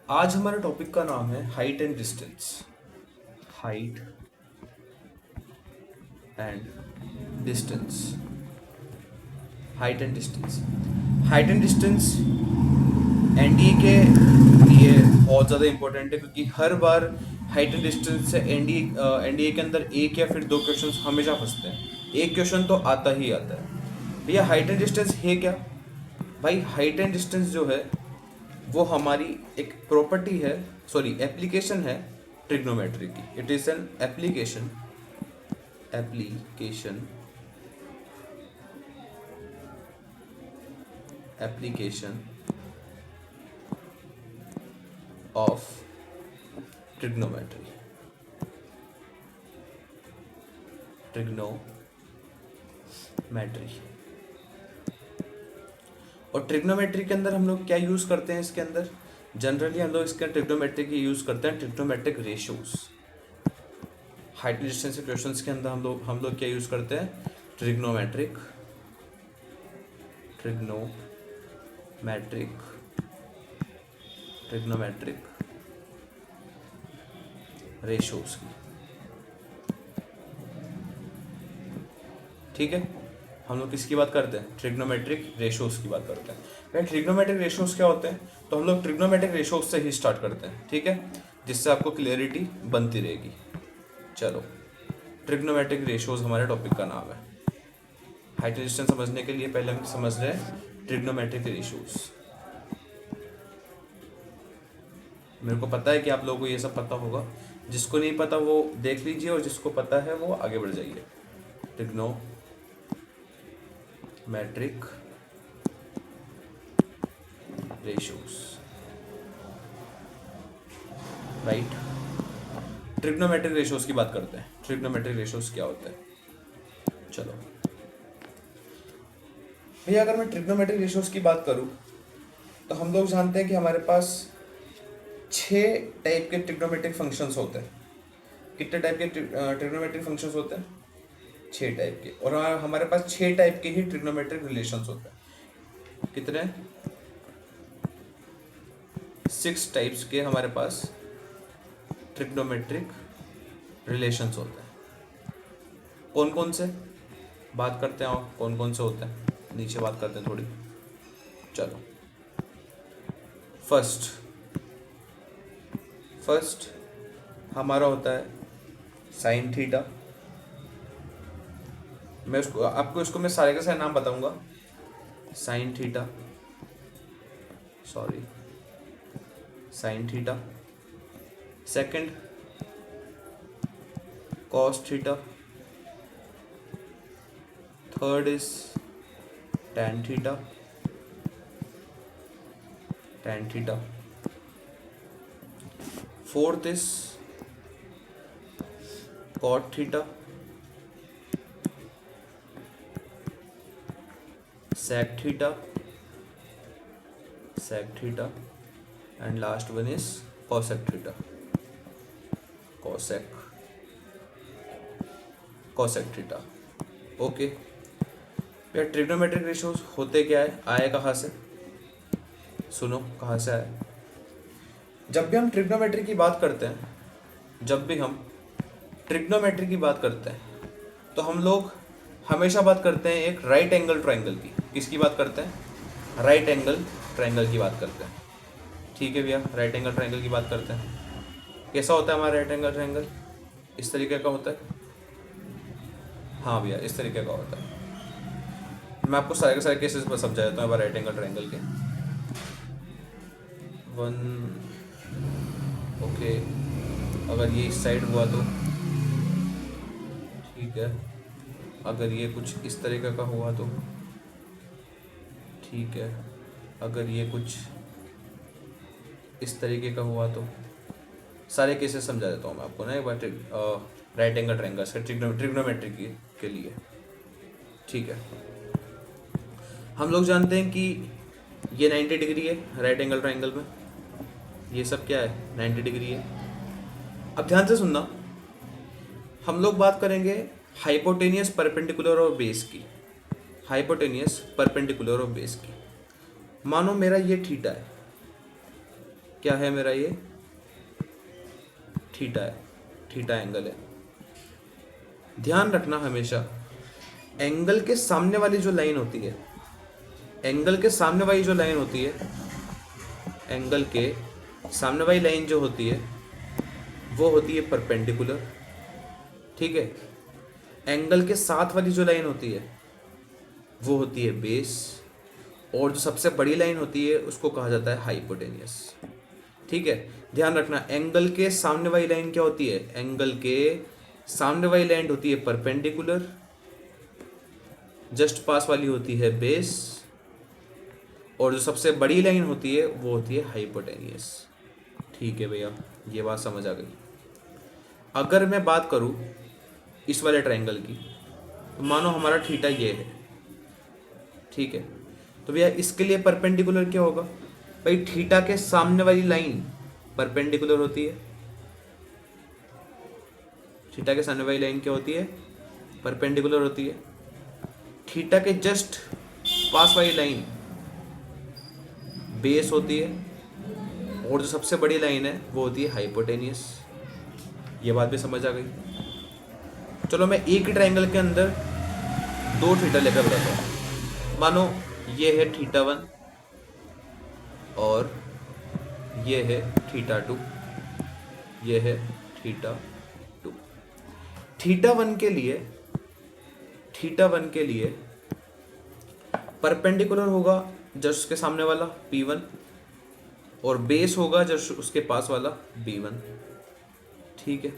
आज हमारे टॉपिक का नाम है height and distance. Height and distance. Height and distance. Height and distance NDA के लिए बहुत ज़्यादा इंपॉर्टेंट है, क्योंकि हर बार हाइट एंड डिस्टेंस से एनडीए के अंदर एक या फिर दो क्वेश्चंस हमेशा फंसते हैं। एक क्वेश्चन तो आता ही आता है। भैया हाइट एंड डिस्टेंस है क्या? भाई हाइट एंड डिस्टेंस जो है वो हमारी एक प्रॉपर्टी है, सॉरी एप्लीकेशन है ट्रिग्नोमेट्री की। It is an application application of trigonometry. Trigonometry और ट्रिग्नोमेट्री के अंदर हम लोग क्या यूज़ करते हैं? इसके अंदर जनरली हम लोग इसके ट्रिग्नोमेट्री की यूज़ करते हैं ट्रिग्नोमेट्रिक रेशियोज। हाइट डिस्टेंस के क्वेश्चंस के अंदर हम लोग क्या यूज़ करते हैं? ट्रिग्नोमेट्रिक ट्रिग्नोमेट्रिक ट्रिग्नोमेट्रिक रेशियोज की। ठीक है, हम लोग किसकी बात करते हैं? ट्रिग्नोमेट्रिक रेशियोज की बात करते हैं। भाई ट्रिग्नोमेट्रिक रेशियोज क्या होते हैं? तो हम लोग ट्रिग्नोमेट्रिक रेशियोज से ही स्टार्ट करते हैं, ठीक है, जिससे आपको क्लियरिटी बनती रहेगी। चलो, ट्रिग्नोमेट्रिक रेशियोज हमारे टॉपिक का नाम है। हाइट डिस्टेंस समझने के लिए पहले हम समझ रहे हैं ट्रिग्नोमेट्रिक रेशियोज। मेरे को पता है कि आप लोगों को ये सब पता होगा। जिसको नहीं पता वो देख लीजिए, और जिसको पता है वो आगे बढ़ जाइए। Trigonometric ratios, right. Trigonometric ratios की बात करते हैं। ट्रिग्नोमेट्रिक रेशियोज क्या होते हैं? चलो भैया, अगर मैं ट्रिग्नोमेट्रिक रेशियोज की बात करूं तो हम लोग जानते हैं कि हमारे पास 6 टाइप के ट्रिग्नोमेट्रिक फंक्शंस होते हैं। कितने टाइप के ट्रिग्नोमेट्रिक फंक्शंस होते हैं? 6 टाइप के। और हमारे पास 6 टाइप के ही ट्रिग्नोमेट्रिक रिलेशंस होते हैं। कितने? 6 टाइप्स के हमारे पास ट्रिग्नोमेट्रिक रिलेशंस होते हैं। कौन कौन से बात करते हैं और कौन कौन से होते हैं, नीचे बात करते हैं थोड़ी। चलो, फर्स्ट हमारा होता है साइन थीटा। मैं सारे का सारे नाम बताऊंगा। Sine theta, sorry, sine theta. Second cos theta. Third is tan theta, fourth is cot theta, sec theta, and last one is cosec theta. cosec theta. Okay, यार ट्रिग्नोमेट्रिक रेशियोज होते क्या है, आए कहाँ से? सुनो कहाँ से आए। जब भी हम ट्रिग्नोमेट्री की बात करते हैं तो हम लोग हमेशा बात करते हैं एक राइट एंगल ट्राइंगल की। किसकी बात करते हैं? राइट एंगल ट्राइंगल की बात करते हैं। ठीक है भैया, राइट एंगल ट्राइंगल की बात करते हैं। कैसा होता है हमारा राइट एंगल ट्राइंगल? इस तरीके का होता है। हाँ भैया, इस तरीके का होता है। मैं आपको सारे के सारे केसेस पर समझा देता हूँ राइट एंगल ट्राइंगल के। वन, ओके, अगर ये इस साइड हुआ तो ठीक है, अगर ये कुछ इस तरीके का हुआ तो ठीक है, अगर ये कुछ इस तरीके का हुआ तो सारे केसेस समझा देता हूँ मैं आपको ना एक बार राइट एंगल ट्रायंगल से ट्रिग्नोमेट्री के लिए। ठीक है, हम लोग जानते हैं कि ये 90 डिग्री है राइट एंगल ट्रायंगल में, ये सब क्या है 90 डिग्री है। अब ध्यान से सुनना, हम लोग बात करेंगे हाइपोटेनियस परपेंडिकुलर और बेस की। हाइपोटेनियस परपेंडिकुलर और बेस की। मानो मेरा ये थीटा है, क्या है मेरा, ये थीटा है, थीटा एंगल है। ध्यान रखना हमेशा एंगल के सामने वाली जो लाइन होती है, एंगल के सामने वाली जो लाइन होती है, एंगल के सामने वाली लाइन जो होती है वो होती है परपेंडिकुलर, ठीक है। एंगल के साथ वाली जो लाइन होती है वो होती है बेस, और जो सबसे बड़ी लाइन होती है उसको कहा जाता है हाइपोटेनियस, ठीक है। ध्यान रखना एंगल के सामने वाली लाइन क्या होती है, एंगल के सामने वाली लाइन होती है परपेंडिकुलर, जस्ट पास वाली होती है बेस, और जो सबसे बड़ी लाइन होती है वो होती है हाइपोटेनियस, ठीक है भैया, ये बात समझ आ गई। अगर मैं बात करूँ इस वाले ट्रायंगल की, तो मानो हमारा थीटा ये है, ठीक है। तो भैया इसके लिए परपेंडिकुलर क्या होगा, भाई थीटा के सामने वाली लाइन परपेंडिकुलर होती है, थीटा के सामने वाली लाइन क्या होती है, परपेंडिकुलर होती है। थीटा के जस्ट पास वाली लाइन बेस होती है, और जो सबसे बड़ी लाइन है वो होती है हाइपोटेनियस। ये बात भी समझ आ गई। चलो मैं एक ही ट्रायंगल के अंदर दो थीटा लेकर बताता हूँ। मानो ये है थीटा 1 और ये है थीटा 2, ये है थीटा 2। थीटा 1 के लिए, थीटा 1 के लिए परपेंडिकुलर होगा जस्ट उसके सामने वाला P1, और बेस होगा जस्ट उसके पास वाला B1, ठीक है,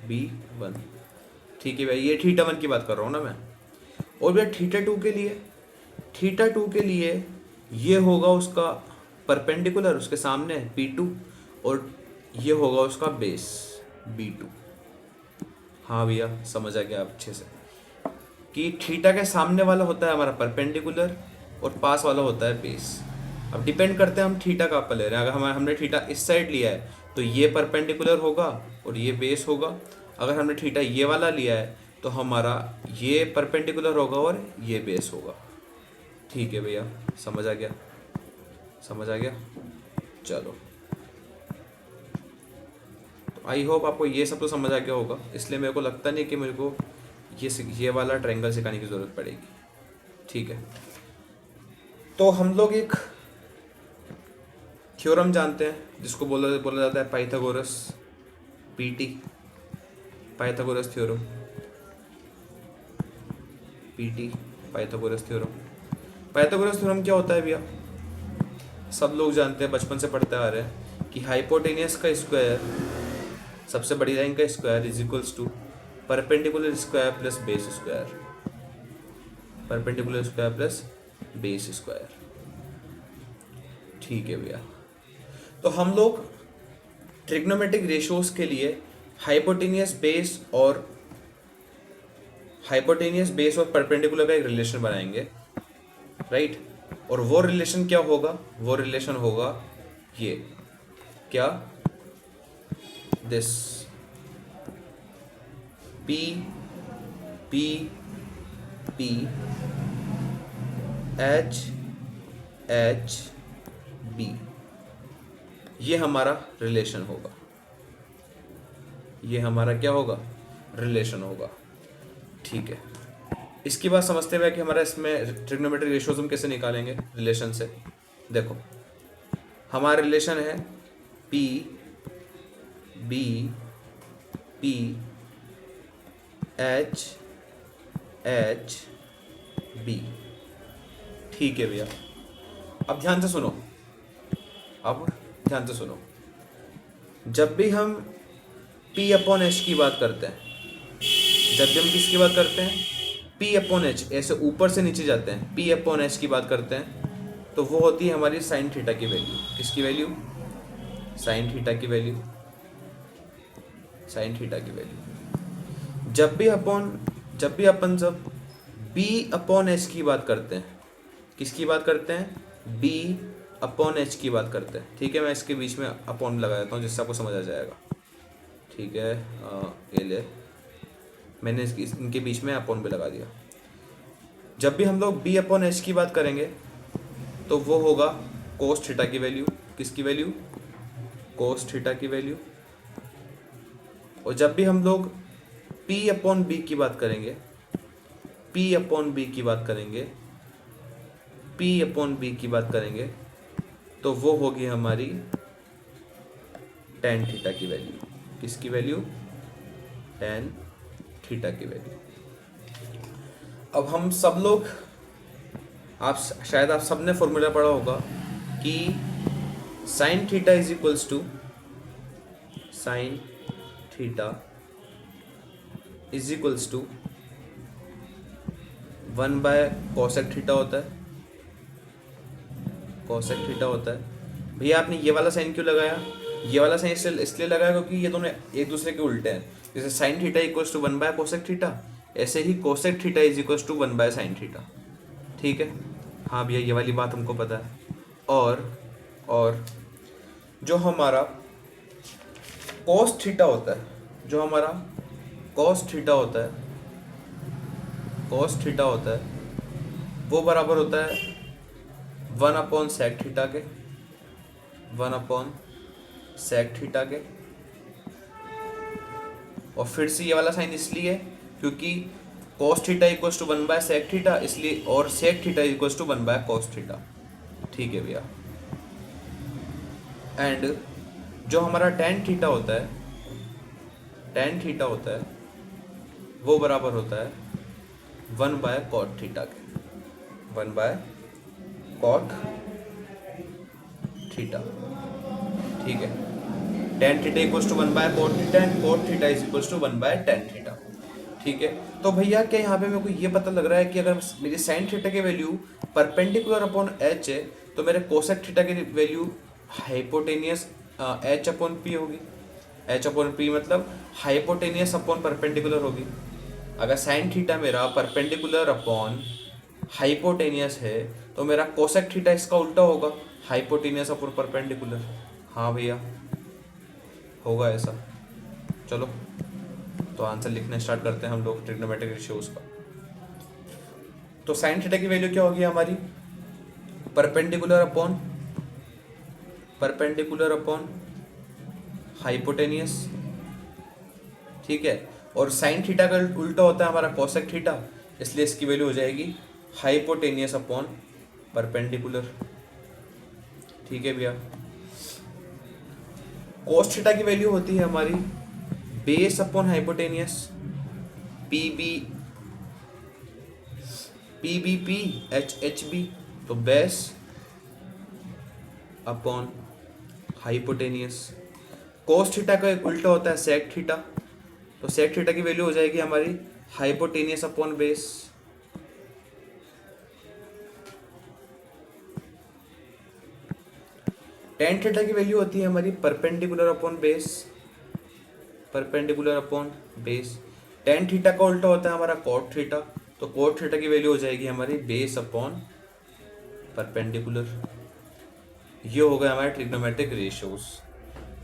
B1, ठीक है भाई। ये थीटा 1 की बात कर रहा हूँ ना मैं। और भैया थीटा 2 के लिए, थीटा 2 के लिए ये होगा उसका परपेंडिकुलर उसके सामने P2, और ये होगा उसका बेस B2। हाँ भैया समझ आ गया आप अच्छे से कि थीटा के सामने वाला होता है हमारा परपेंडिकुलर और पास वाला होता है बेस। अब डिपेंड करते हैं हम थीटा कहाँ पर ले रहे हैं। अगर हमने थीटा इस साइड लिया है तो ये परपेंडिकुलर होगा और ये बेस होगा। अगर हमने थीटा ये वाला लिया है तो हमारा ये परपेंडिकुलर होगा और ये बेस होगा, ठीक है भैया, समझ आ गया, समझ आ गया। चलो तो आई होप आपको ये सब तो समझ आ गया होगा, इसलिए मेरे को लगता नहीं कि मेरे को ये वाला ट्रायंगल सिखाने की ज़रूरत पड़ेगी, ठीक है। तो हम लोग एक थ्योरम जानते हैं जिसको बोला जाता है Pythagoras, PT, Pythagoras theorem, PT, Pythagoras theorem. Pythagoras theorem क्या होता है भैया, सब लोग जानते हैं, बचपन से पढ़ते आ रहे हैं कि हाइपोटेनियस का स्क्वायर, सबसे बड़ी लाइन का square is equals to perpendicular square plus base square, perpendicular square plus base square, ठीक है भैया। तो हम लोग ट्रिग्नोमेट्रिक रेशियोज के लिए हाइपोटेनियस बेस और परपेंडिकुलर का एक रिलेशन बनाएंगे, राइट। और वो रिलेशन क्या होगा, वो रिलेशन होगा ये, क्या, this P P P H H B, ये हमारा रिलेशन होगा, ये हमारा क्या होगा, रिलेशन होगा, ठीक है। इसकी बात समझते हुए कि हमारा इसमें ट्रिग्नोमेट्रिक रेशियोज हम कैसे निकालेंगे रिलेशन से। देखो हमारा रिलेशन है P B P H H B, ठीक है भैया। अब ध्यान से सुनो, अब ध्यान से सुनो, जब भी हम P अपॉन H की बात करते हैं, जब भी हम किसकी बात करते हैं, P अपॉन H, ऐसे ऊपर से नीचे जाते हैं, P अपॉन H की बात करते हैं, तो वो होती है हमारी साइन थीटा की वैल्यू। किसकी वैल्यू, साइन थीटा की वैल्यू, साइन थीटा की वैल्यू। जब भी अपन जब B अपॉन H की बात करते हैं, किसकी बात करते हैं, B अपॉन H की बात करते हैं, ठीक है। मैं इसके बीच में अपॉन लगा देता हूँ जिससे आपको समझ आ जाएगा, ठीक है। ये ले, मैंने इनके बीच में अपॉन भी लगा दिया। जब भी हम लोग B अपॉन H की बात करेंगे तो वो होगा कोस थीटा की वैल्यू, किसकी वैल्यू, कोस थीटा की वैल्यू। और जब भी हम लोग P अपॉन बी की बात करेंगे, P अपॉन बी की बात करेंगे, P अपॉन बी की बात करेंगे, तो वो होगी हमारी टेन थीटा की वैल्यू। किसकी वैल्यू? टेन थीटा की वैल्यू। अब हम सब लोग, शायद आप सबने फॉर्मूला पढ़ा होगा कि sine theta is equals to, sine theta is equals to 1/cosec theta होता है, cosec थीटा होता है। भैया आपने ये वाला साइन क्यों लगाया? ये वाला साइन इसलिए लगाया क्योंकि ये दोनों एक दूसरे के उल्टे हैं। जैसे sine theta equals to 1/cosec theta, ऐसे ही cosec theta is equals to 1/sin theta. ठीक है, हाँ भैया ये वाली बात हमको पता है। और जो हमारा cos थीटा होता है, जो हमारा cos थीटा होता है, cos थीटा होता है, वो बराबर होता है 1/sec थीटा के, 1/sec थीटा के। और फिर से ये वाला साइन इसलिए क्योंकि cos theta equals to 1/sec theta, इसलिए, और sec theta equals to 1/cos theta. ठीक है भैया। एंड जो हमारा tan थीटा होता है, tan थीटा होता है, वो बराबर होता है 1/cot थीटा के, 1/cot थीटा। ठीक है, tan theta equals to 1/cot theta and cot theta is equals to 1/tan theta. ठीक है, तो भैया क्या यहाँ पे मेरे को ये पता लग रहा है कि अगर मेरी sin थीटा की वैल्यू परपेंडिकुलर अपॉन h है, तो मेरे cosec थीटा की value hypotenuse h upon p होगी। h अपॉन p मतलब हाइपोटेनियस अपॉन परपेंडिकुलर होगी। अगर sin थीटा मेरा परपेंडिकुलर अपॉन हाइपोटेनियस है, तो मेरा cosec थीटा इसका उल्टा होगा, हाइपोटेनियस अपॉन परपेंडिकुलर। हाँ भैया, होगा ऐसा। चलो तो आंसर लिखना स्टार्ट करते हैं हम लोग ट्रिग्नोमेट्रिक रेशियोज का। तो साइन थीटा की वैल्यू क्या होगी हमारी? Perpendicular upon hypotenuse. ठीक है, और साइन थीटा का उल्टा होता है हमारा cosec थीटा, इसलिए इसकी वैल्यू हो जाएगी हाइपोटेनियस अपॉन परपेंडिकुलर। ठीक है भैया। cos थीटा की वैल्यू होती है हमारी base upon hypotenuse, P H B. तो base upon hypotenuse. cos theta का उल्टा होता है sec थीटा, तो sec थीटा की वैल्यू हो जाएगी हमारी hypotenuse upon base. tan theta की वैल्यू होती है हमारी perpendicular upon base, perpendicular upon base. tan theta का उल्टा होता है हमारा cot थीटा, तो cot थीटा की वैल्यू हो जाएगी हमारी बेस अपॉन परपेंडिकुलर। ये हो गया हमारे ट्रिग्नोमेट्रिक रेशियोज।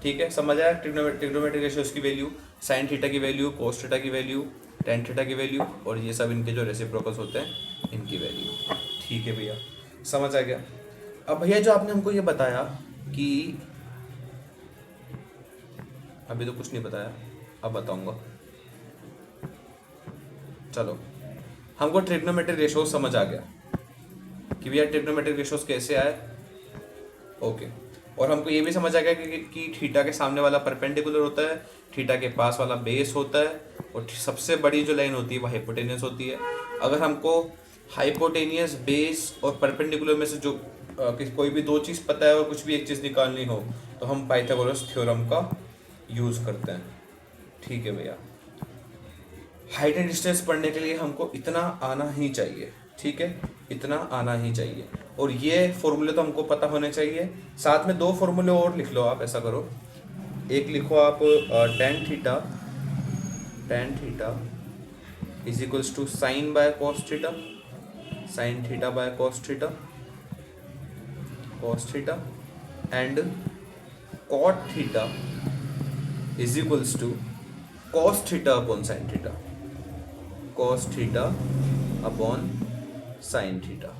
ठीक है, समझ आया ट्रिग्नोमेट्रिक रेशियोज की वैल्यू, साइन थीटा की वैल्यू, cos थीटा की वैल्यू, tan थीटा की वैल्यू, और ये सब इनके जो रेसिप्रोकल्स होते हैं इनकी वैल्यू। ठीक है भैया, समझ आ गया। अब भैया जो आपने हमको ये बताया कि, अभी तो कुछ नहीं बताया, अब बताऊंगा। चलो, हमको ट्रिग्नोमेट्रिक रेशियोज समझ आ गया कि भैया ट्रिग्नोमेट्रिक रेशियोज कैसे आए। ओके, और हमको ये भी समझ आ गया कि थीटा के सामने वाला परपेंडिकुलर होता है, थीटा के पास वाला बेस होता है, और सबसे बड़ी जो लाइन होती है वो हाइपोटेनियस होती है। अगर हमको हाइपोटेनियस, बेस और परपेंडिकुलर में से जो कोई भी दो चीज़ पता है और कुछ भी एक चीज़ निकालनी हो, तो हम पाइथागोरस थ्योरम का यूज़ करते हैं। ठीक है भैया, हाइट एंड डिस्टेंस पढ़ने के लिए हमको इतना आना ही चाहिए। ठीक है, इतना आना ही चाहिए, और ये फॉर्मूले तो हमको पता होने चाहिए। साथ में दो फॉर्मूले और लिख लो आप, ऐसा करो, एक लिखो आप tan theta is equals to sine by cos theta, sine theta by cos theta, and cot theta is equals to cos theta upon sine theta, cos theta upon sine theta,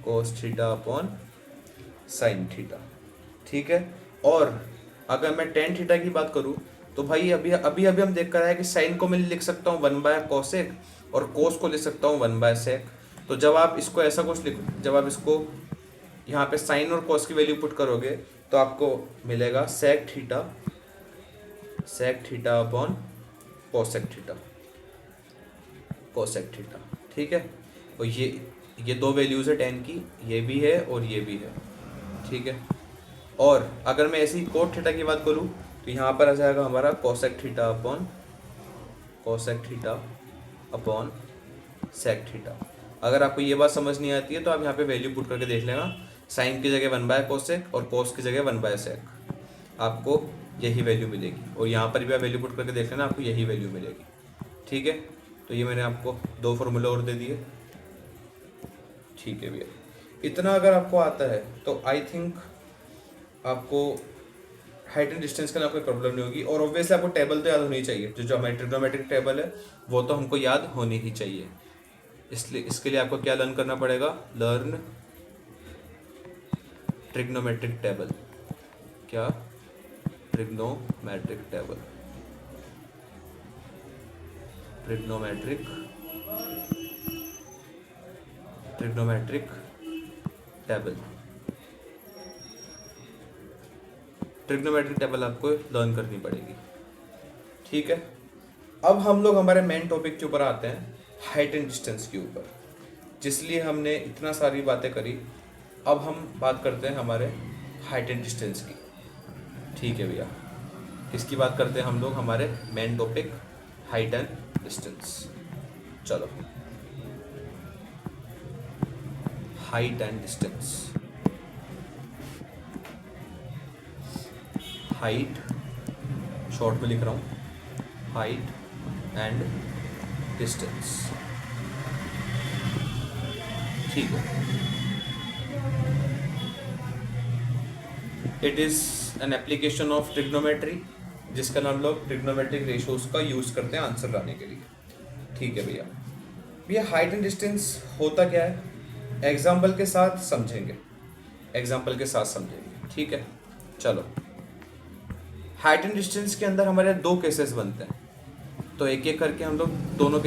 cos theta upon sine theta. ठीक है, और अगर मैं tan theta की बात करूँ तो भाई अभी अभी अभी हम देख कर आए कि साइन को मैं लिख सकता हूँ 1/cosec और कोस को लिख सकता हूँ 1/sec। तो जब आप इसको ऐसा कुछ जब आप इसको यहाँ पे साइन और कोस की वैल्यू पुट करोगे तो आपको मिलेगा sec theta upon cosec theta. ठीक है, और ये दो वैल्यूज़ है टेन की, ये भी है और ये भी है। ठीक है, और अगर मैं ऐसी कोट थीटा की बात करूँ तो यहाँ पर आ जाएगा हमारा cosec theta upon sec theta. अगर आपको ये बात समझ नहीं आती है तो आप यहाँ पे वैल्यू पुट करके देख लेना, साइन की जगह 1/कोसेक और कोस की जगह 1/सेक, आपको यही वैल्यू मिलेगी। और यहाँ पर भी आप वैल्यू पुट करके देख लेना, आपको यही वैल्यू मिलेगी। ठीक है, तो ये मैंने आपको दो फॉर्मूला और दे दिए। ठीक है भैया, इतना अगर आपको आता है तो आई थिंक आपको हाइट एंड डिस्टेंस का ना कोई प्रॉब्लम नहीं होगी। और ऑब्वियसली आपको टेबल तो याद होनी चाहिए, जो हमारी ट्रिग्नोमेट्रिक टेबल है वो तो हमको याद होनी ही चाहिए। इसलिए इसके लिए आपको क्या लर्न करना पड़ेगा, लर्न ट्रिग्नोमेट्रिक टेबल। क्या? Trigonometric table, trigonometric table, trigonometric table आपको लर्न करनी पड़ेगी। ठीक है, अब हम लोग हमारे मेन टॉपिक के ऊपर आते हैं, हाइट एंड डिस्टेंस के ऊपर। जिसलिए हमने इतना सारी बातें करी, अब हम बात करते हैं हमारे हाइट एंड डिस्टेंस की। ठीक है भैया, इसकी बात करते हैं हम लोग, हमारे main topic height and distance. चलो, height and distance. Height short में लिख रहा हूँ, हाइट एंड डिस्टेंस। ठीक है, it is an application of trigonometry, जिसका नाम लोग ट्रिग्नोमेट्रिक रेशियोज का यूज़ करते हैं आंसर लाने के लिए। ठीक है भैया, भैया हाइट एंड डिस्टेंस होता क्या है, एग्जाम्पल के साथ समझेंगे, ठीक है, चलो। हाइट एंड डिस्टेंस के अंदर हमारे दो केसेस बनते हैं, तो एक एक करके हम लोग दोनों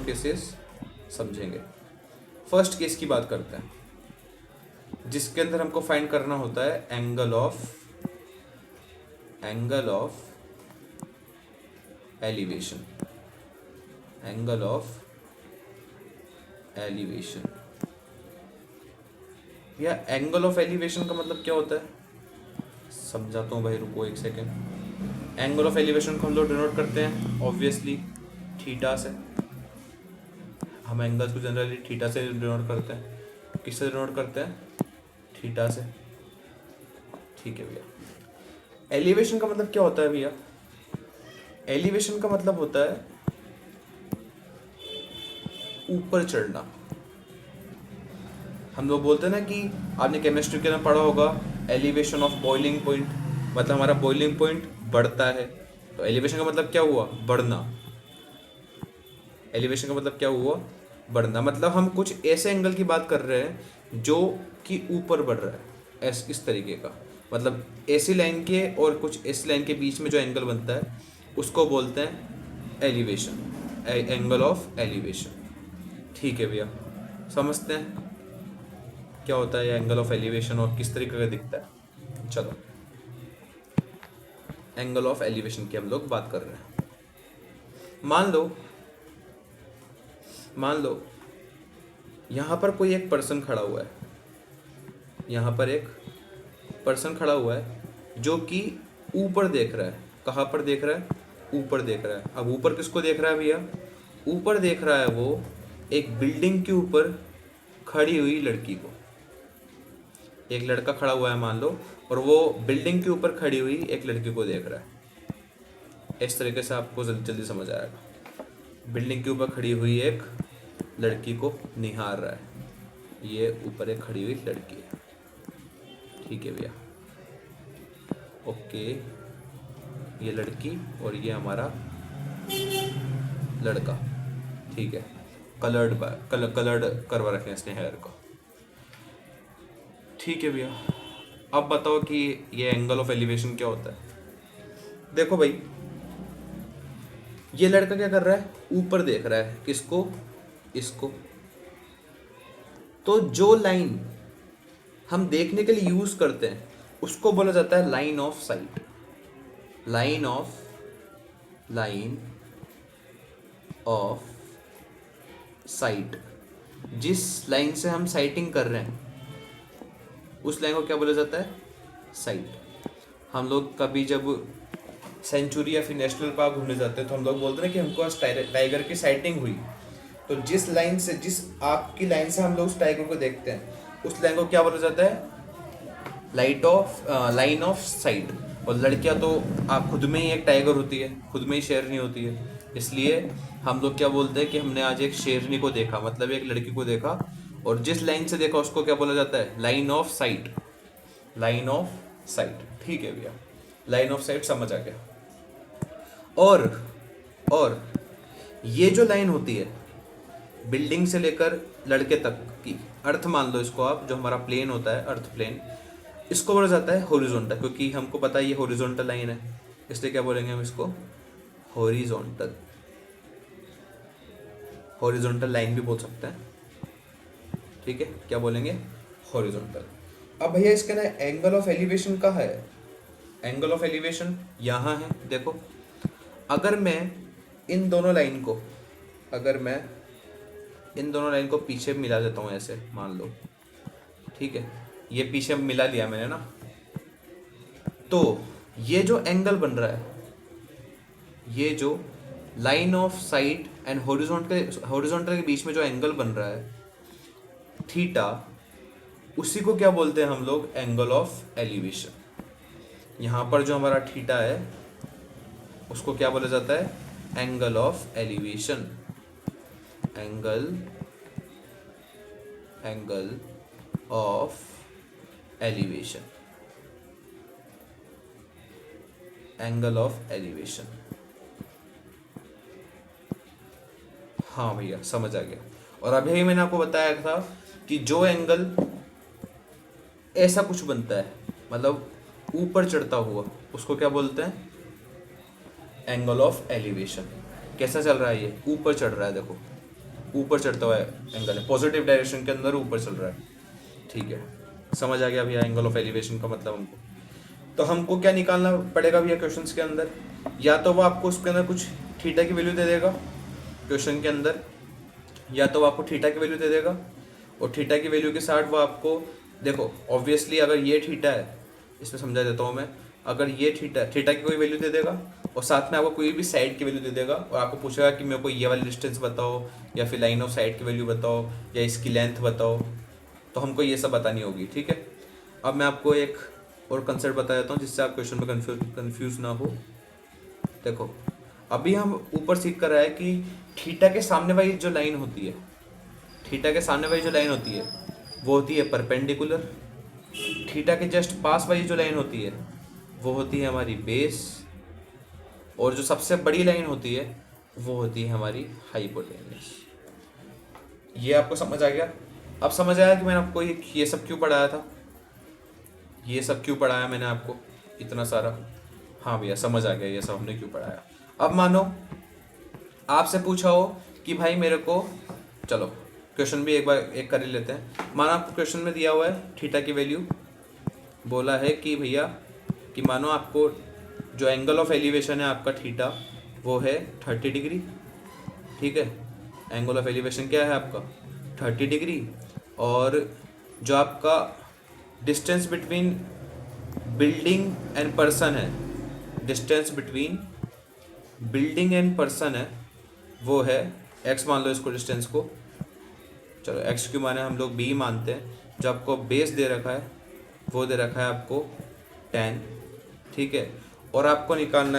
केसेस समझेंगे। फर्स्ट केस की बात करते हैं, जिसके अंदर हमको फाइंड करना होता है एंगल ऑफ एलिवेशन। या एंगल ऑफ एलिवेशन का मतलब क्या होता है, समझाता हूँ भाई, रुको एक सेकेंड। एंगल ऑफ एलिवेशन को हम लोग डिनोट करते हैं ऑब्वियसली थीटा से। हम एंगल्स को जनरली थीटा से डिनोट करते हैं। किससे डिनोट करते हैं? थीटा से। ठीक है भैया, एलिवेशन का मतलब क्या होता है भैया? एलिवेशन का मतलब होता है ऊपर चढ़ना। हम लोग बोलते हैं ना कि आपने केमिस्ट्री के अंदर पढ़ा होगा एलिवेशन ऑफ बॉइलिंग पॉइंट, मतलब हमारा बॉइलिंग पॉइंट बढ़ता है। तो एलिवेशन का मतलब क्या हुआ? बढ़ना। एलिवेशन का मतलब क्या हुआ? बढ़ना। मतलब हम कुछ ऐसे एंगल की बात कर रहे हैं जो कि ऊपर बढ़ रहा है, इस तरीके का। मतलब ऐसी लाइन के और कुछ इस लाइन के बीच में जो एंगल बनता है उसको बोलते हैं एलिवेशन, एंगल ऑफ एलिवेशन। ठीक है भैया, समझते हैं क्या होता है एंगल ऑफ एलिवेशन और किस तरीके का दिखता है। चलो, एंगल ऑफ एलिवेशन की हम लोग बात कर रहे हैं। मान लो यहाँ पर कोई एक पर्सन खड़ा हुआ है, यहाँ पर एक पर्सन खड़ा हुआ है जो कि ऊपर देख रहा है। कहाँ पर देख रहा है? ऊपर देख रहा है। अब ऊपर किसको देख रहा है भैया? ऊपर देख रहा है वो एक बिल्डिंग के ऊपर खड़ी हुई लड़की को। एक लड़का खड़ा हुआ है मान लो, और वो बिल्डिंग के ऊपर खड़ी हुई एक लड़की को देख रहा है। इस तरीके से आपको जल्दी समझ आएगा। बिल्डिंग के ऊपर खड़ी हुई एक लड़की को निहार रहा है। ये ऊपर एक खड़ी हुई लड़की है। ठीक है भैया, ओके, ये लड़की और ये हमारा लड़का। ठीक है, कलर्ड करवा रखे हैं इसने हेयर को। ठीक है भैया, अब बताओ कि ये एंगल ऑफ एलिवेशन क्या होता है। देखो भाई, ये लड़का क्या कर रहा है, ऊपर देख रहा है, किसको, इसको। तो जो लाइन हम देखने के लिए यूज करते हैं उसको बोला जाता है line of site. Line of site, जिस लाइन से हम साइटिंग कर रहे हैं उस लाइन को क्या बोला जाता है, साइट। हम लोग कभी जब सेंचुरी या फिर नेशनल पार्क घूमने जाते हैं तो हम लोग बोलते हैं कि हमको आज टाइगर की साइटिंग हुई। तो जिस लाइन से, जिस आपकी लाइन से हम लोग उस टाइगर को देखते हैं उस लाइन को क्या बोला जाता है, लाइन ऑफ साइट। और लड़कियां तो आप खुद में ही एक टाइगर होती है, खुद में ही शेरनी होती है, इसलिए हम लोग क्या बोलते हैं कि हमने आज एक शेरनी को देखा, मतलब एक लड़की को देखा, और जिस लाइन से देखा उसको क्या बोला जाता है, line of site. Line of site, ठीक है भैया, लाइन ऑफ साइट समझ आ गया। और ये जो लाइन होती है बिल्डिंग से लेकर लड़के तक की, अर्थ मान लो इसको आप, जो हमारा प्लेन होता है, अर्थ प्लेन, इसको बोला जाता है हॉरिजॉन्टल, क्योंकि हमको पता है ये हॉरिजॉन्टल लाइन है, इसलिए क्या बोलेंगे हम इसको, हॉरिजॉन्टल। हॉरिजॉन्टल लाइन भी बोल सकते हैं, ठीक है, क्या बोलेंगे, हॉरिजॉन्टल। अब भैया इसका ना एंगल ऑफ एलिवेशन कहाँ है, एंगल ऑफ एलिवेशन यहाँ है। देखो, अगर मैं इन दोनों लाइन को पीछे मिला देता हूँ ऐसे, मान लो, ठीक है, ये पीछे मिला लिया मैंने ना, तो ये जो एंगल बन रहा है, ये जो line of site and horizontal के बीच में जो एंगल बन रहा है थीटा, उसी को क्या बोलते हैं हम लोग, एंगल ऑफ एलिवेशन। यहाँ पर जो हमारा थीटा है उसको क्या बोला जाता है, angle of elevation. Angle of elevation, angle of elevation. हाँ भैया समझ आ गया। और अभी मैंने आपको बताया था कि जो एंगल ऐसा कुछ बनता है, मतलब ऊपर चढ़ता हुआ, उसको क्या बोलते हैं, एंगल ऑफ एलिवेशन। कैसा चल रहा है ये, ऊपर चढ़ रहा है, देखो ऊपर चढ़ता हुआ एंगल है, पॉजिटिव डायरेक्शन के अंदर ऊपर चल रहा है, ठीक है, समझ आ गया भैया एंगल ऑफ एलिवेशन का मतलब हमको। तो हमको क्या निकालना पड़ेगा भैया क्वेश्चंस के अंदर, या तो वो आपको उसके अंदर कुछ थीटा की वैल्यू दे देगा क्वेश्चन के अंदर, या तो वो आपको थीटा की वैल्यू दे देगा, और थीटा की वैल्यू के साथ वो आपको, देखो ऑब्वियसली अगर ये थीटा है, इसमें समझा देता हूँ मैं, अगर ये थीटा की कोई वैल्यू दे देगा, और साथ में आपको कोई भी साइड की वैल्यू दे देगा, और आपको पूछेगा कि मेरे को ये वाली डिस्टेंस बताओ, या फिर लाइन ऑफ साइड की वैल्यू बताओ, या इसकी लेंथ बताओ, तो हमको ये सब बतानी होगी, ठीक है। अब मैं आपको एक और कंसेप्ट बता देता हूँ जिससे आप क्वेश्चन में कंफ्यूज ना हो। देखो, अभी हम ऊपर सीख कर रहे हैं कि थीटा के सामने वाली जो लाइन होती है, थीटा के सामने वाली जो लाइन होती है वो होती है परपेंडिकुलर। थीटा के जस्ट पास वाली जो लाइन होती है वो होती है हमारी बेस, और जो सबसे बड़ी लाइन होती है वो होती है हमारी हाइपोटेन्यूस। ये आपको समझ आ गया। अब समझ आया कि मैंने आपको ये सब क्यों पढ़ाया था, ये सब क्यों पढ़ाया मैंने आपको इतना सारा। हाँ भैया समझ आ गया ये सब हमने क्यों पढ़ाया। अब मानो आपसे पूछा हो कि भाई मेरे को, चलो क्वेश्चन भी एक बार एक कर ही लेते हैं। मानो आपको क्वेश्चन में दिया हुआ है थीटा की वैल्यू, बोला है कि भैया कि मानो आपको जो एंगल ऑफ एलिवेशन है आपका थीटा वो है 30 डिग्री, ठीक है, एंगल ऑफ एलिवेशन क्या है आपका 30 डिग्री, और जो आपका distance between building and person है, distance between building and person है वो है x, मान लो इसको डिस्टेंस को, चलो x क्यों माने हम लोग b मानते हैं। जो आपको बेस दे रखा है वो दे रखा है आपको 10, ठीक है, और आपको निकालना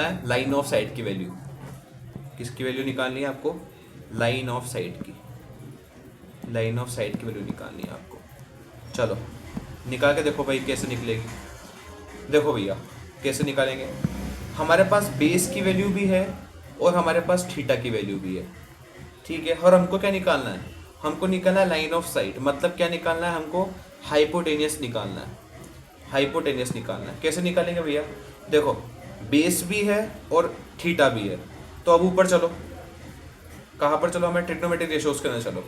है लाइन ऑफ साइड की वैल्यू। किसकी वैल्यू निकालनी है आपको, लाइन ऑफ साइड की, लाइन ऑफ साइड की वैल्यू निकालनी है आपको। चलो निकाल के देखो भाई कैसे निकलेगी। देखो भैया कैसे निकालेंगे, हमारे पास बेस की वैल्यू भी है और हमारे पास थीटा की वैल्यू भी है, ठीक है। और हमको क्या निकालना है, हमको निकालना है लाइन ऑफ साइट, मतलब क्या निकालना है हमको, हाइपोटेनियस निकालना है, हाइपोटेनियस निकालना है। कैसे निकालेंगे भैया, देखो बेस भी है और थीटा भी है, तो अब ऊपर चलो, कहाँ पर चलो, हमें ट्रिग्नोमेट्रिक रेशियोज के अंदर चलो।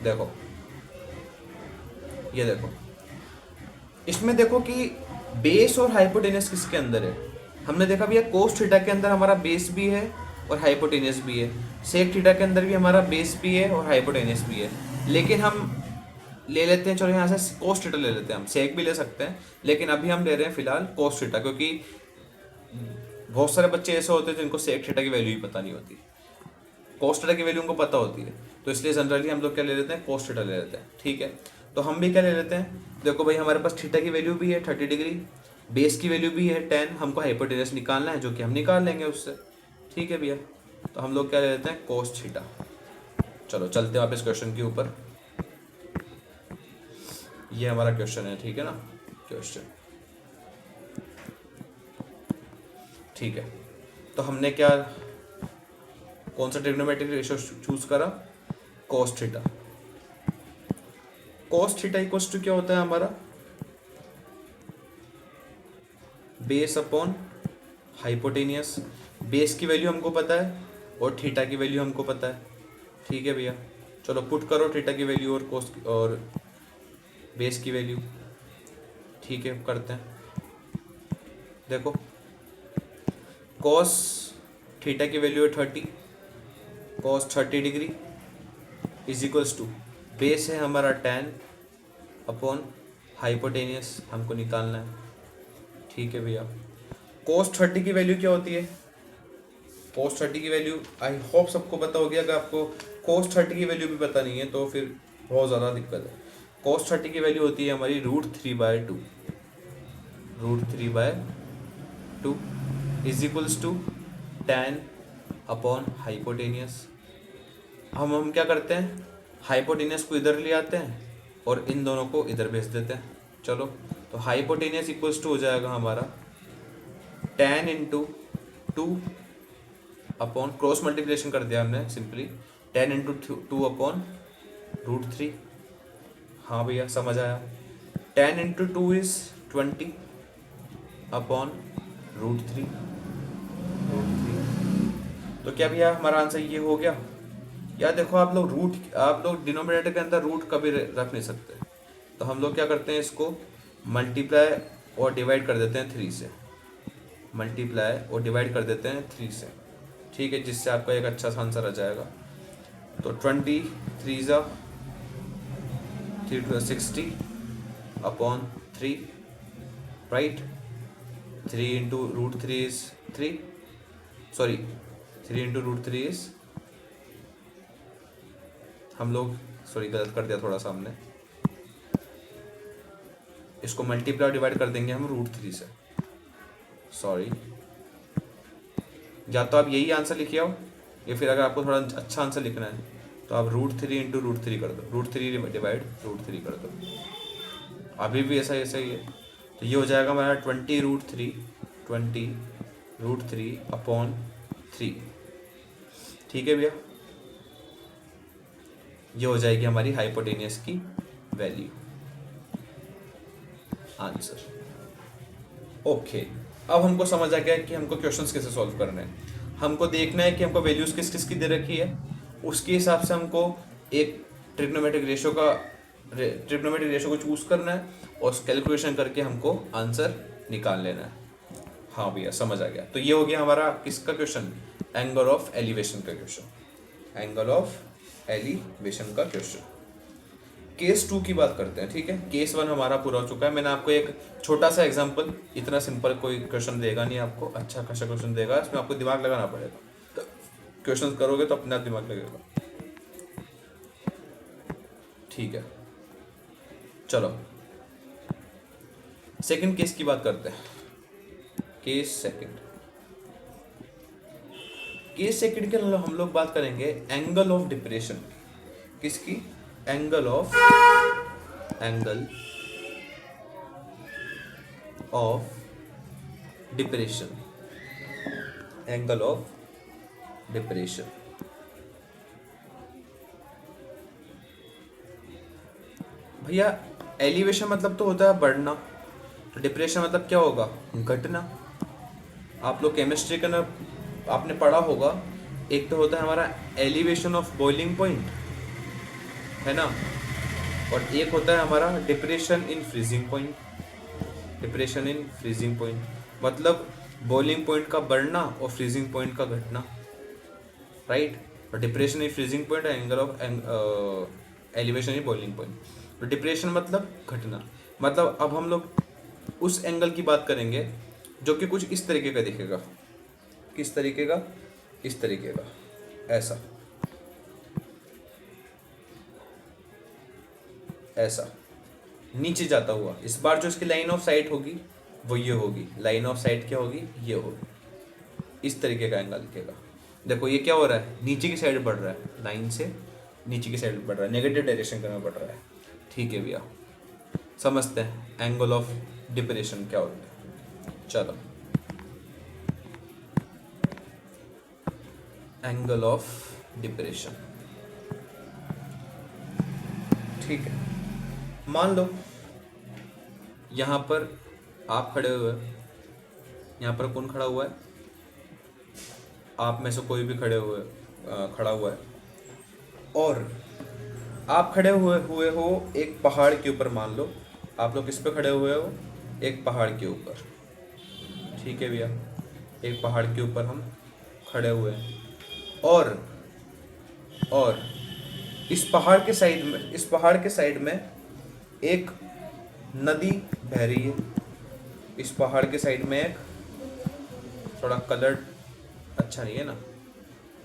देखो ये देखो, इसमें देखो कि बेस और हाइपोटेनियस किसके अंदर है, हमने देखा भैया कोस थीटा के अंदर हमारा बेस भी है और हाइपोटेनियस भी है, सेक थीटा के अंदर भी हमारा बेस भी है और हाइपोटेनियस भी है। लेकिन हम ले लेते हैं, चलो यहाँ से कोस थीटा ले लेते हैं, हम सेक भी ले सकते हैं, लेकिन अभी हम ले रहे हैं फिलहाल कोस थीटा, क्योंकि बहुत सारे बच्चे ऐसे होते हैं जिनको सेक थीटा की वैल्यू ही पता नहीं होती, कोस थीटा की वैल्यू उनको पता होती है, तो इसलिए जनरली हम लोग क्या ले लेते हैं, कोस थीटा ले लेते हैं। ठीक है, तो हम भी क्या ले लेते हैं, देखो भाई हमारे पास थीटा की वैल्यू भी है 30 डिग्री, बेस की वैल्यू भी है 10, हमको हाइपोटेनस निकालना है, जो कि हम निकाल लेंगे उससे। ठीक है भैया, तो हम लोग क्या ले लेते हैं, कोस थीटा। चलो चलते हैं वापस क्वेश्चन के ऊपर, ये हमारा क्वेश्चन है, ठीक है ना, क्वेश्चन, ठीक है। तो हमने क्या, कौन सा ट्रिग्नोमेट्रिक रेशियो चूज करा, cos theta. Cos theta equals to क्या होता है हमारा, बेस अपॉन हाइपोटेनियस, बेस की वैल्यू हमको पता है और थीटा की वैल्यू हमको पता है। ठीक है भैया, चलो पुट करो थीटा की वैल्यू और कोस और बेस की वैल्यू। ठीक है, करते हैं, देखो कॉस थीटा की वैल्यू है 30, cos 30 degree is equals to, base है हमारा 10 अपॉन हाइपोटेनियस, हमको निकालना है। ठीक है भैया, कोस 30 की वैल्यू क्या होती है, कोस 30 की वैल्यू आई होप सबको पता होगी, अगर आपको कोस 30 की वैल्यू भी पता नहीं है तो फिर बहुत ज़्यादा दिक्कत है। कोस 30 की वैल्यू होती है हमारी √3/2, √3/2 is equals to 10 upon hypotenuse. हम क्या करते हैं, हाइपोटेनियस को इधर ले आते हैं और इन दोनों को इधर भेज देते हैं। चलो, तो हाइपोटेनियस इक्वल्स टू हो जाएगा हमारा 10 × 2 अपॉन, क्रॉस मल्टीप्लिकेशन कर दिया हमने सिंपली, 10 × 2 अपॉन √3। हाँ भैया समझ आया, 10 × 2 इज 20 अपॉन √3। तो क्या भैया हमारा आंसर ये हो गया। यार देखो आप लोग डिनोमिनेटर के अंदर रूट कभी रख नहीं सकते, तो हम लोग क्या करते हैं, इसको मल्टीप्लाई और डिवाइड कर देते हैं 3 से, मल्टीप्लाई और डिवाइड कर देते हैं 3 से। ठीक है, जिससे आपका एक अच्छा सा आंसर आ जाएगा। तो 60 upon 3, right, 3 × √3 is 3, sorry 3 × √3 is, हम लोग सॉरी गलत कर दिया थोड़ा सा हमने, इसको मल्टीप्लाई डिवाइड कर देंगे हम √3 से, सॉरी, या तो आप यही आंसर लिखे आओ, या फिर अगर आपको थोड़ा अच्छा आंसर लिखना है तो आप √3 × √3 कर दो, √3 डिवाइड √3 कर दो, अभी भी ऐसा ऐसा ही है। तो ये हो जाएगा हमारा 20 √3 अपॉन 3। ठीक है भैया, ये हो जाएगी हमारी हाइपोटेनियस की वैल्यू, आंसर। ओके, अब हमको समझ आ गया कि हमको क्वेश्चंस कैसे सॉल्व करने हैं। हमको देखना है कि हमको वैल्यूज किस किस की दे रखी है, उसके हिसाब से हमको एक ट्रिग्नोमेट्रिक रेशियो को चूज करना है और कैलकुलेशन करके हमको आंसर निकाल लेना है। हाँ भैया समझ आ गया। तो ये हो गया हमारा किसका क्वेश्चन, एंगल ऑफ एलिवेशन का क्वेश्चन, एंगल ऑफ एलिवेशन का क्वेश्चन। केस 2 की बात करते हैं। ठीक है, केस 1 हमारा पूरा हो चुका है। मैंने आपको एक छोटा सा एग्जांपल, इतना सिंपल कोई क्वेश्चन देगा नहीं आपको, अच्छा खासा क्वेश्चन देगा, इसमें आपको दिमाग लगाना पड़ेगा, तो क्वेश्चन करोगे तो अपने आप दिमाग लगेगा। ठीक है, चलो सेकंड केस की बात करते हैं। केस सेकंड के हम लोग बात करेंगे एंगल ऑफ डिप्रेशन, किसकी, angle of depression, angle of depression. भैया एलिवेशन मतलब तो होता है बढ़ना, तो डिप्रेशन मतलब क्या होगा, घटना। आप लोग केमिस्ट्री के अंदर आपने पढ़ा होगा, एक तो होता है हमारा एलिवेशन ऑफ बॉइलिंग पॉइंट, है ना, और एक होता है हमारा depression in freezing point. Depression in freezing point मतलब बॉइलिंग पॉइंट का बढ़ना और फ्रीजिंग पॉइंट का घटना, राइट। और depression in freezing point angle of elevation in boiling point. तो डिप्रेशन मतलब घटना, मतलब अब हम लोग उस एंगल की बात करेंगे जो कि कुछ इस तरीके का दिखेगा। किस तरीके का, इस तरीके का, ऐसा, ऐसा नीचे जाता हुआ। इस बार जो इसकी लाइन ऑफ साइट होगी वो ये होगी, लाइन ऑफ साइट क्या होगी, ये होगी। इस तरीके का एंगल दिखेगा। देखो ये क्या हो रहा है, नीचे की साइड बढ़ रहा है, लाइन से नीचे की साइड बढ़ रहा है, नेगेटिव डायरेक्शन में बढ़ रहा है। ठीक है भैया, समझते हैं एंगल ऑफ डिप्रेशन क्या होता है। चलो, एंगल ऑफ डिप्रेशन, ठीक है। मान लो यहाँ पर आप खड़े हुए हैं, यहाँ पर कौन खड़ा हुआ है, आप में से कोई भी खड़ा हुआ है, और आप खड़े हुए हुए हो एक पहाड़ के ऊपर। मान लो आप लोग किस पे खड़े हुए हो, एक पहाड़ के ऊपर। ठीक है भैया, एक पहाड़ के ऊपर हम खड़े हुए हैं, और इस पहाड़ के साइड में, इस पहाड़ के साइड में एक नदी बह रही है। इस पहाड़ के साइड में एक, थोड़ा कलर अच्छा नहीं है ना,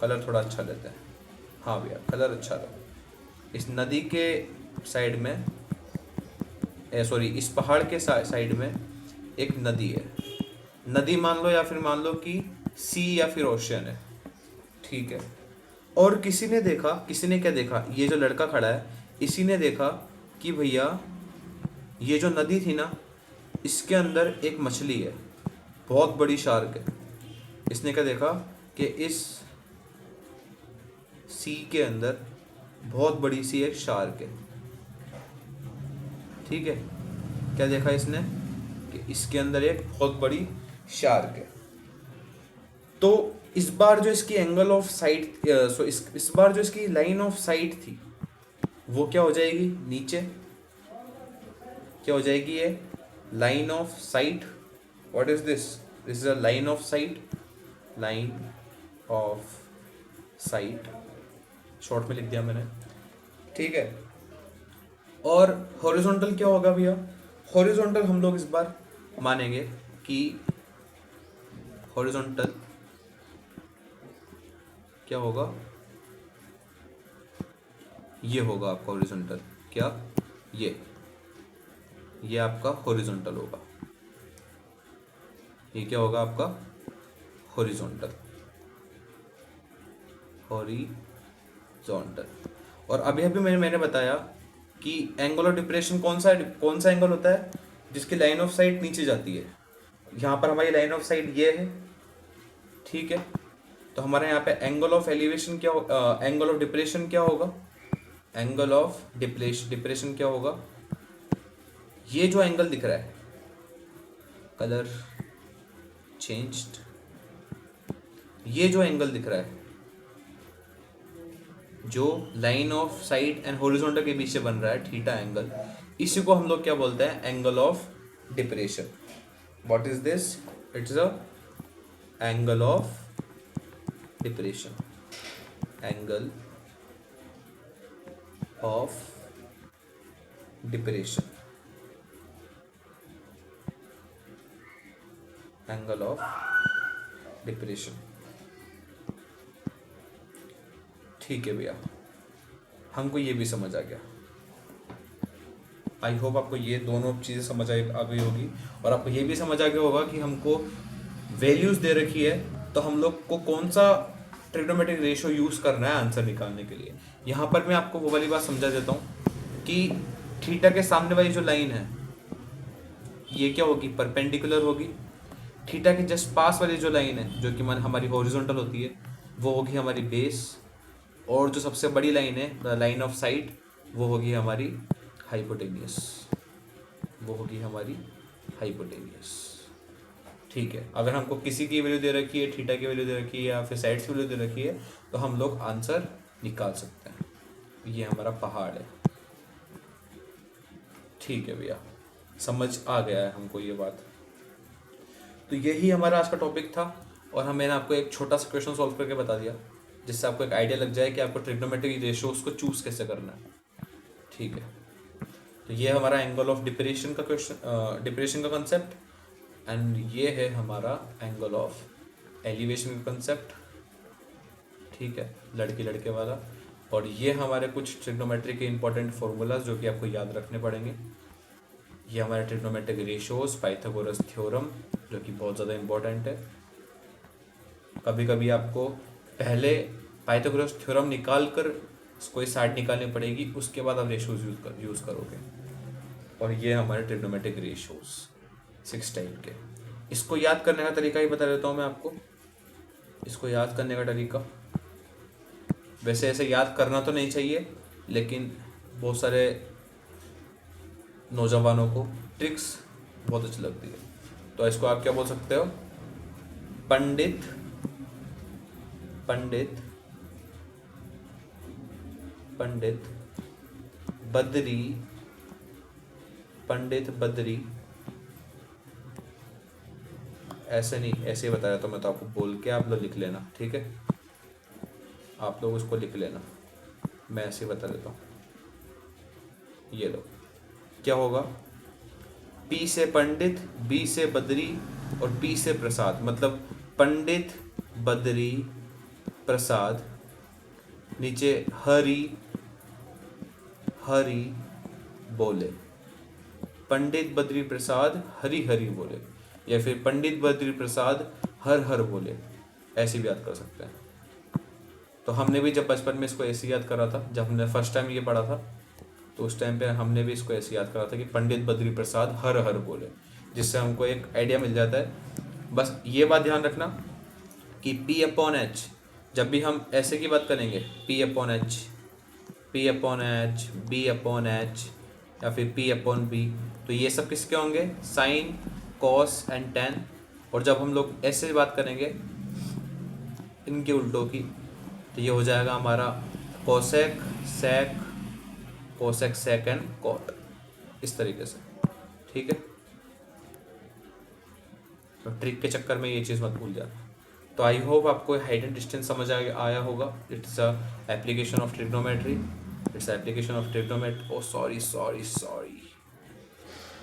कलर थोड़ा अच्छा लेते हैं। हाँ भैया, कलर अच्छा लो। इस नदी के साइड में, सॉरी, इस पहाड़ के साइड में एक नदी है। नदी मान लो, या फिर मान लो कि सी या फिर ओशियन है। ठीक है, और किसी ने देखा, किसी ने क्या देखा, ये जो लड़का खड़ा है इसी ने देखा कि भैया ये जो नदी थी ना, इसके अंदर एक मछली है, बहुत बड़ी शार्क है। इसने क्या देखा कि इस सी के अंदर बहुत बड़ी सी एक शार्क है। ठीक है, क्या देखा इसने कि इसके अंदर एक बहुत बड़ी शार्क है। तो इस बार जो इसकी एंगल ऑफ साइट, इस बार जो इसकी लाइन ऑफ साइट थी वो क्या हो जाएगी, नीचे क्या हो जाएगी, ये line of site. What is this, this is a line of site, line of site, short में लिख दिया मैंने। ठीक है, और हॉरिजॉन्टल क्या होगा भैया, हॉरिजॉन्टल हम लोग इस बार मानेंगे कि हॉरिजॉन्टल क्या होगा, ये होगा आपका हॉरिजॉन्टल। क्या, ये आपका हॉरिजॉन्टल होगा। ये क्या होगा आपका हॉरिजॉन्टल, हॉरिजॉन्टल। और अभी अभी मैंने बताया कि एंगल ऑफ डिप्रेशन कौन सा एंगल होता है, जिसकी लाइन ऑफ साइट नीचे जाती है। यहाँ पर हमारी लाइन ऑफ साइट ये है। ठीक है, तो हमारे यहाँ पे एंगल ऑफ एलिवेशन क्या हो, एंगल ऑफ डिप्रेशन क्या होगा, एंगल ऑफ डिप्रेशन क्या होगा, ये जो एंगल दिख रहा है, कलर चेंज्ड, ये जो एंगल दिख रहा है, जो line of site and horizontal के बीच से बन रहा है, थीटा एंगल, इसी को हम लोग क्या बोलते हैं, angle of depression. What is this, it's a angle of depression, angle of depression, angle of depression. ठीक है भैया, हमको ये भी समझ आ गया। आई होप आपको ये दोनों चीज़ें समझ आ गई होगी, और आपको ये भी समझ आ गया होगा कि हमको वैल्यूज़ दे रखी है तो हम लोग को कौन सा ट्रिग्नोमेट्रिक रेशियो यूज़ करना है आंसर निकालने के लिए। यहाँ पर मैं आपको वो वाली बात समझा देता हूँ कि थीटा के सामने वाली जो लाइन है ये क्या होगी, परपेंडिकुलर होगी। थीटा के जस्ट पास वाली जो लाइन है, जो कि हमारी हॉरिजॉन्टल होती है, वो होगी हमारी बेस। और जो सबसे बड़ी लाइन है, द लाइन ऑफ साइट, वो होगी हमारी हाइपोटेनियस, वो होगी हमारी हाइपोटेनियस। ठीक है, अगर हमको किसी की वैल्यू दे रखी है, थीटा की वैल्यू दे रखी है या फिर साइड्स की वैल्यू दे रखी है, तो हम लोग आंसर निकाल सकते हैं। ये हमारा पहाड़ है। ठीक है भैया, समझ आ गया है हमको ये बात। तो यही हमारा आज का टॉपिक था, और मैंने आपको एक छोटा सा क्वेश्चन सॉल्व करके बता दिया, जिससे आपको एक आइडिया लग जाए कि आपको ट्रिग्नोमेट्रिक रेशियोज को चूज कैसे करना है। ठीक है, तो ये हमारा एंगल ऑफ डिप्रेशन का क्वेश्चन, डिप्रेशन का कंसेप्ट, एंड ये है हमारा एंगल ऑफ एलिवेशन का कंसेप्ट। ठीक है, लड़के लड़के वाला। और ये हमारे कुछ ट्रिग्नोमेट्री के इंपॉर्टेंट फॉर्मूलाज जो कि आपको याद रखने पड़ेंगे। ये हमारे ट्रिग्नोमेट्रिक रेशियोज, पाइथागोरस थ्योरम जो कि बहुत ज़्यादा इंपॉर्टेंट है। कभी कभी आपको पहले पाइथागोरस थ्योरम निकाल कर कोई साइड निकालनी पड़ेगी, उसके बाद आप रेशियोज यूज़ करोगे। और ये हमारे ट्रिग्नोमेट्रिक रेशियोज 6 टाइप के। इसको याद करने का तरीका ही बता देता हूँ मैं आपको। इसको याद करने का तरीका, वैसे ऐसे याद करना तो नहीं चाहिए, लेकिन बहुत सारे नौजवानों को ट्रिक्स बहुत अच्छी लगती है। तो इसको आप क्या बोल सकते हो? पंडित पंडित पंडित बद्री, पंडित बद्री। ऐसे नहीं, ऐसे ही बताया तो मैं तो आपको बोल के आप लोग लिख लेना। ठीक है, आप लोग उसको लिख लेना, मैं ऐसे ही बता देता हूँ। ये लो, क्या होगा? पी से पंडित, बी से बद्री और पी से प्रसाद, मतलब पंडित बद्री प्रसाद, नीचे हरि हरि बोले, पंडित बद्री प्रसाद हरि हरि बोले, या फिर पंडित बद्री प्रसाद हर हर बोले, ऐसे भी याद कर सकते हैं। तो हमने भी जब बचपन में इसको ऐसे याद करा था, जब हमने फर्स्ट टाइम ये पढ़ा था, तो उस टाइम पे हमने भी इसको ऐसे याद करा था कि पंडित बद्री प्रसाद हर हर बोले, जिससे हमको एक आइडिया मिल जाता है। बस ये बात ध्यान रखना कि P अपॉन एच, जब भी हम ऐसे की बात करेंगे, P upon H, P upon H, B upon H या फिर P अपॉन बी, तो ये सब किसके होंगे? Sine, cos and tan. और जब हम लोग ऐसे बात करेंगे इनके उल्टों की, तो ये हो जाएगा हमारा cosec sec, cosec sec and cot, इस तरीके से। ठीक है, तो ट्रिक के चक्कर में ये चीज़ मत भूल जाना। तो आई होप आपको हाइट एंड डिस्टेंस समझ आया होगा। It's a application of trigonometry, it's application of trigonometry, oh sorry sorry sorry,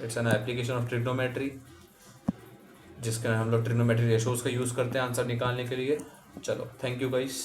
it's an application of trigonometry, जिसके हम लोग ट्रिग्नोमेट्री रेशोज का यूज़ करते हैं आंसर निकालने के लिए। चलो, थैंक यू गाइस।